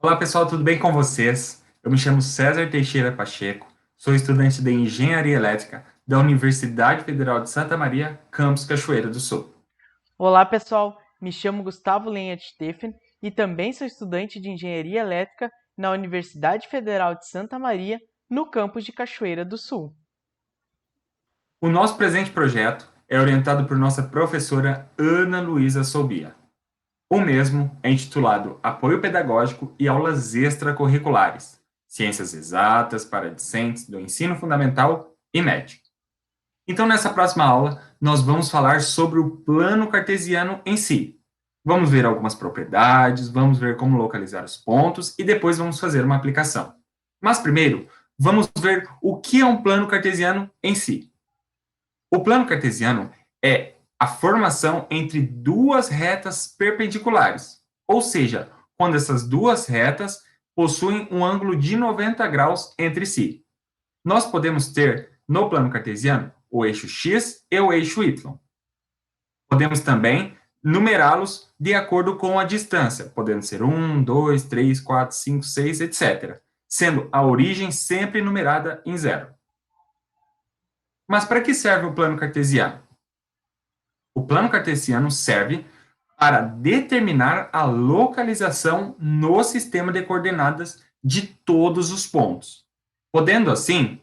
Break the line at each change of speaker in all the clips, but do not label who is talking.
Olá pessoal, tudo bem com vocês? Eu me chamo César Teixeira Pacheco, sou estudante de Engenharia Elétrica da Universidade Federal de Santa Maria, campus Cachoeira do Sul.
Olá, pessoal. Me chamo Gustavo Lenha Steffen e também sou estudante de Engenharia Elétrica na Universidade Federal de Santa Maria, no campus de Cachoeira do Sul.
O nosso presente projeto é orientado por nossa professora Ana Luísa Soubia. O mesmo é intitulado Apoio Pedagógico e Aulas Extracurriculares, Ciências Exatas para Discentes do Ensino Fundamental e Médio. Então, nessa próxima aula, nós vamos falar sobre o plano cartesiano em si. Vamos ver algumas propriedades, vamos ver como localizar os pontos e depois vamos fazer uma aplicação. Mas primeiro, vamos ver o que é um plano cartesiano em si. O plano cartesiano é a formação entre duas retas perpendiculares, ou seja, quando essas duas retas possuem um ângulo de 90 graus entre si. Nós podemos ter, no plano cartesiano, o eixo x e o eixo y. Podemos também numerá-los de acordo com a distância, podendo ser 1, 2, 3, 4, 5, 6, etc., sendo a origem sempre numerada em zero. Mas para que serve o plano cartesiano? O plano cartesiano serve para determinar a localização no sistema de coordenadas de todos os pontos, podendo assim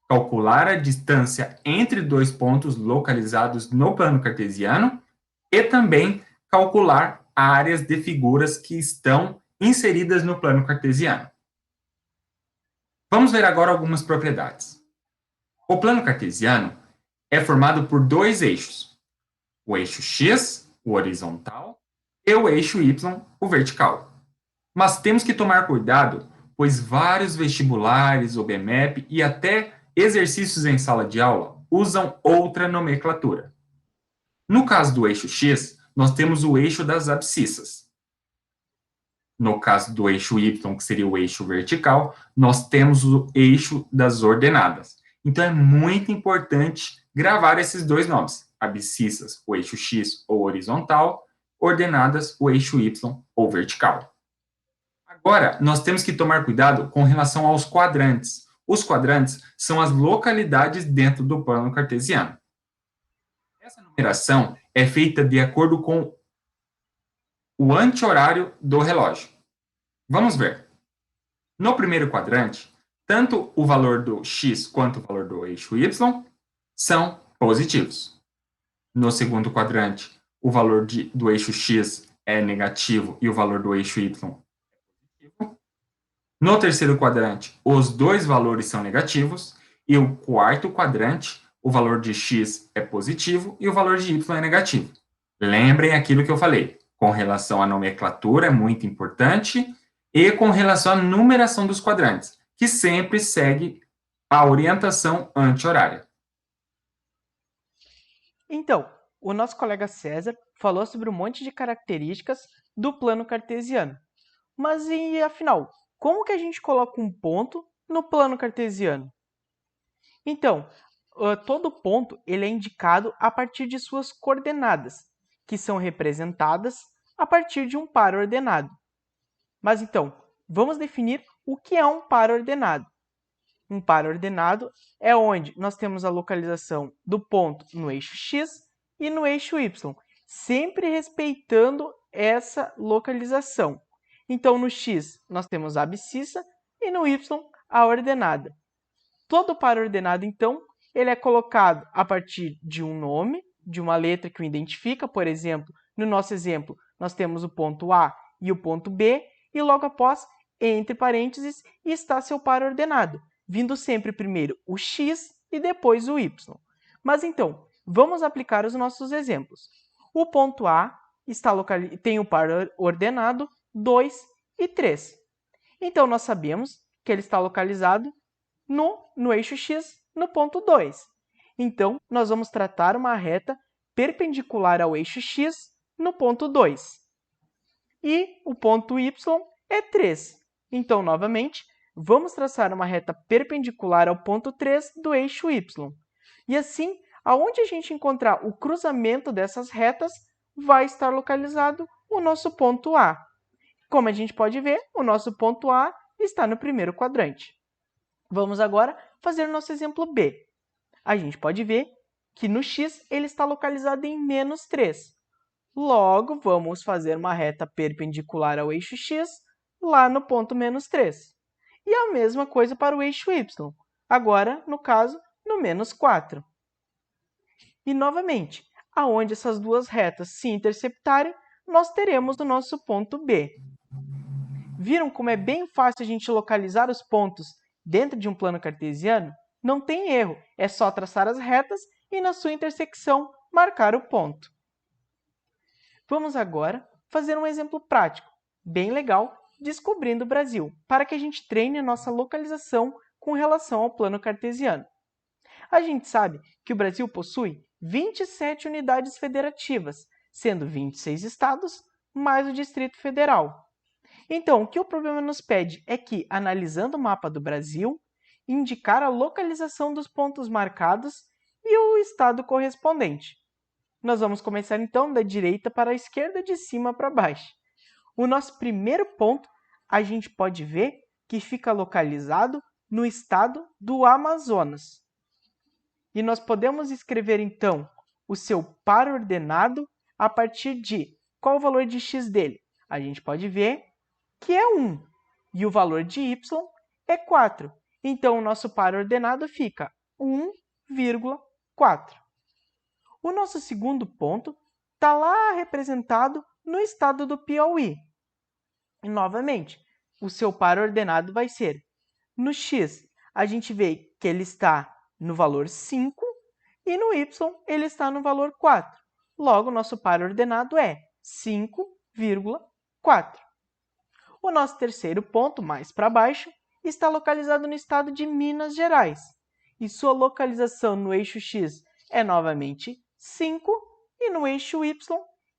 calcular a distância entre dois pontos localizados no plano cartesiano e também calcular áreas de figuras que estão inseridas no plano cartesiano. Vamos ver agora algumas propriedades. O plano cartesiano é formado por dois eixos, o eixo x, o horizontal, e o eixo y, o vertical. Mas temos que tomar cuidado, pois vários vestibulares, o BMEP e até exercícios em sala de aula usam outra nomenclatura. No caso do eixo x, nós temos o eixo das abscissas. No caso do eixo y, que seria o eixo vertical, nós temos o eixo das ordenadas. Então é muito importante gravar esses dois nomes: abscissas, o eixo x ou horizontal, ordenadas, o eixo y ou vertical. Agora, nós temos que tomar cuidado com relação aos quadrantes. Os quadrantes são as localidades dentro do plano cartesiano. Essa numeração é feita de acordo com o anti-horário do relógio. Vamos ver. No primeiro quadrante, tanto o valor do x quanto o valor do eixo y são positivos. No segundo quadrante, o valor do eixo x é negativo e o valor do eixo y é positivo. No terceiro quadrante, os dois valores são negativos. E o quarto quadrante, o valor de x é positivo e o valor de y é negativo. Lembrem aquilo que eu falei. Com relação à nomenclatura, é muito importante. E com relação à numeração dos quadrantes, que sempre segue a orientação anti-horária.
Então, o nosso colega César falou sobre um monte de características do plano cartesiano. Mas e afinal, como que a gente coloca um ponto no plano cartesiano? Então, todo ponto ele é indicado a partir de suas coordenadas, que são representadas a partir de um par ordenado. Mas então, vamos definir o que é um par ordenado. Um par ordenado é onde nós temos a localização do ponto no eixo x e no eixo y, sempre respeitando essa localização. Então, no x nós temos a abscissa e no y a ordenada. Todo par ordenado, então, ele é colocado a partir de um nome, de uma letra que o identifica. Por exemplo, no nosso exemplo, nós temos o ponto A e o ponto B, e logo após, entre parênteses, está seu par ordenado, vindo sempre primeiro o x e depois o y. Mas então, vamos aplicar os nossos exemplos. O ponto A tem o par ordenado 2 e 3. Então, nós sabemos que ele está localizado no eixo x, no ponto 2. Então, nós vamos tratar uma reta perpendicular ao eixo x no ponto 2. E o ponto y é 3. Então, novamente, vamos traçar uma reta perpendicular ao ponto 3 do eixo y. E assim, aonde a gente encontrar o cruzamento dessas retas, vai estar localizado o nosso ponto A. Como a gente pode ver, o nosso ponto A está no primeiro quadrante. Vamos agora fazer o nosso exemplo B. A gente pode ver que no x ele está localizado em menos 3. Logo, vamos fazer uma reta perpendicular ao eixo x lá no ponto menos 3. E a mesma coisa para o eixo y, agora, no caso, no menos 4. E, novamente, aonde essas duas retas se interceptarem, nós teremos o nosso ponto B. Viram como é bem fácil a gente localizar os pontos dentro de um plano cartesiano? Não tem erro, é só traçar as retas e, na sua intersecção, marcar o ponto. Vamos agora fazer um exemplo prático, bem legal, descobrindo o Brasil, para que a gente treine a nossa localização com relação ao plano cartesiano. A gente sabe que o Brasil possui 27 unidades federativas, sendo 26 estados mais o Distrito Federal. Então, o que o problema nos pede é que, analisando o mapa do Brasil, indicar a localização dos pontos marcados e o estado correspondente. Nós vamos começar, então, da direita para a esquerda, de cima para baixo. O nosso primeiro ponto, a gente pode ver que fica localizado no estado do Amazonas. E nós podemos escrever, então, o seu par ordenado a partir de qual o valor de x dele? A gente pode ver que é 1, e o valor de y é 4. Então, o nosso par ordenado fica 1,4. O nosso segundo ponto está lá representado no estado do Piauí. E, novamente, o seu par ordenado vai ser no x, a gente vê que ele está no valor 5 e no y ele está no valor 4. Logo, nosso par ordenado é 5,4. O nosso terceiro ponto, mais para baixo, está localizado no estado de Minas Gerais. E sua localização no eixo x é novamente 5 e no eixo y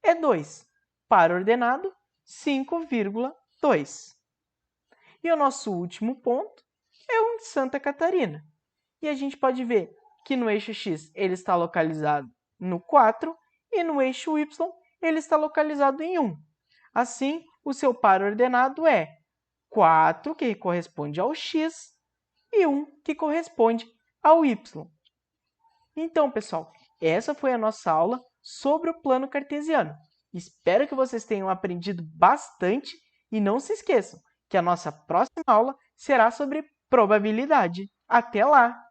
é 2. Par ordenado, 5,2. E o nosso último ponto é o de Santa Catarina. E a gente pode ver que no eixo x ele está localizado no 4 e no eixo y ele está localizado em 1. Assim, o seu par ordenado é 4, que corresponde ao x, e 1, que corresponde ao y. Então, pessoal, essa foi a nossa aula sobre o plano cartesiano. Espero que vocês tenham aprendido bastante e não se esqueçam que a nossa próxima aula será sobre probabilidade. Até lá!